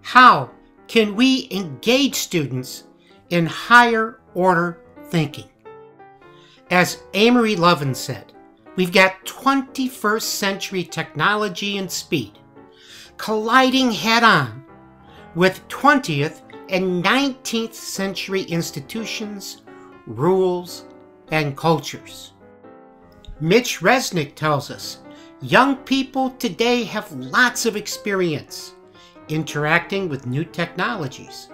How can we engage students in higher order thinking? As Amory Lovin said, we've got 21st century technology and speed colliding head-on with 20th and 19th century institutions, rules, and cultures. Mitch Resnick tells us young people today have lots of experience interacting with new technologies,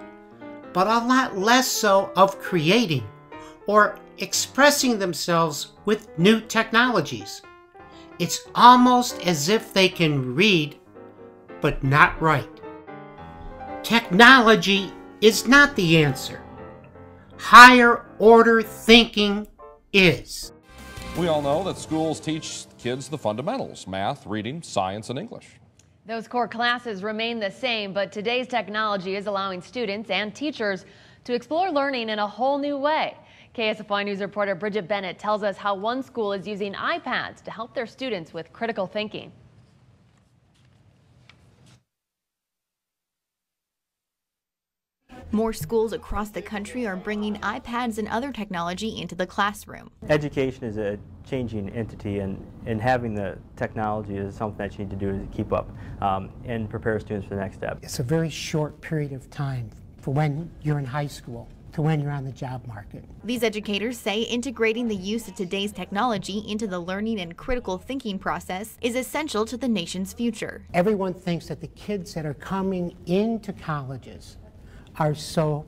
but a lot less so of creating or expressing themselves with new technologies. It's almost as if they can read, but not write. Technology is not the answer. Higher order thinking is. We all know that schools teach kids the fundamentals: math, reading, science, and English. Those core classes remain the same, but today's technology is allowing students and teachers to explore learning in a whole new way. KSFY News reporter Bridget Bennett tells us how one school is using iPads to help their students with critical thinking. More schools across the country are bringing iPads and other technology into the classroom. Education is a changing entity, and having the technology is something that you need to do to keep up and prepare students for the next step. It's a very short period of time for when you're in high school to when you're on the job market. These educators say integrating the use of today's technology into the learning and critical thinking process is essential to the nation's future. Everyone thinks that the kids that are coming into colleges are so,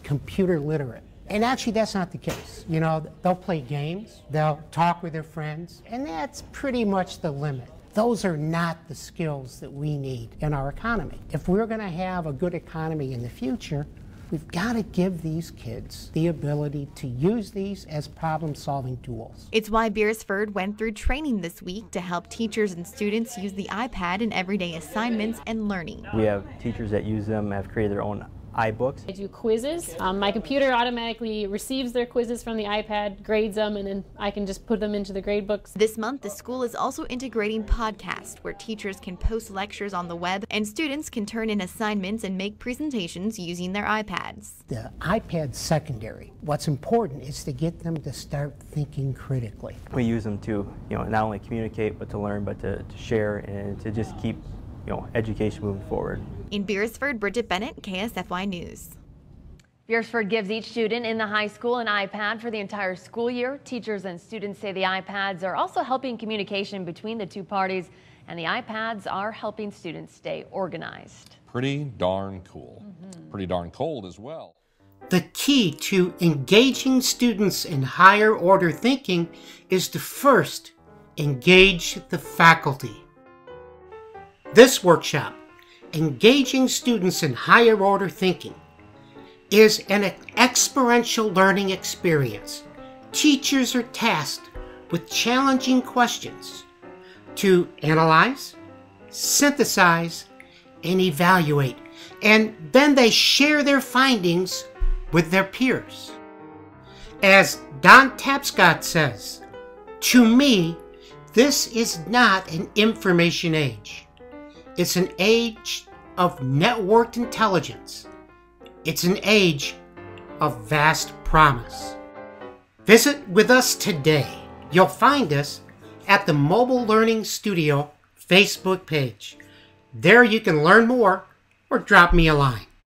computer literate. And actually that's not the case. They'll play games, they'll talk with their friends, and that's pretty much the limit. Those are not the skills that we need in our economy. If we're going to have a good economy in the future, we've got to give these kids the ability to use these as problem-solving tools. It's why Beresford went through training this week to help teachers and students use the iPad in everyday assignments and learning. We have teachers that use them, have created their own iBooks. I do quizzes. My computer automatically receives their quizzes from the iPad, grades them, and then I can just put them into the grade books. This month, the school is also integrating podcasts where teachers can post lectures on the web and students can turn in assignments and make presentations using their iPads. The iPad's secondary. What's important is to get them to start thinking critically. We use them to, not only communicate, but to learn, but to share and to just keep education moving forward. In Beresford, Bridget Bennett, KSFY News. Beresford gives each student in the high school an iPad for the entire school year. Teachers and students say the iPads are also helping communication between the two parties, and the iPads are helping students stay organized. Pretty darn cool. Pretty darn cold as well. The key to engaging students in higher order thinking is to first engage the faculty. This workshop, Engaging Students in Higher Order Thinking, is an experiential learning experience. Teachers are tasked with challenging questions to analyze, synthesize, and evaluate, and then they share their findings with their peers. As Don Tapscott says, "To me, this is not an information age. It's an age of networked intelligence. It's an age of vast promise." Visit with us today. You'll find us at the Mobile Learning Studio Facebook page. There you can learn more or drop me a line.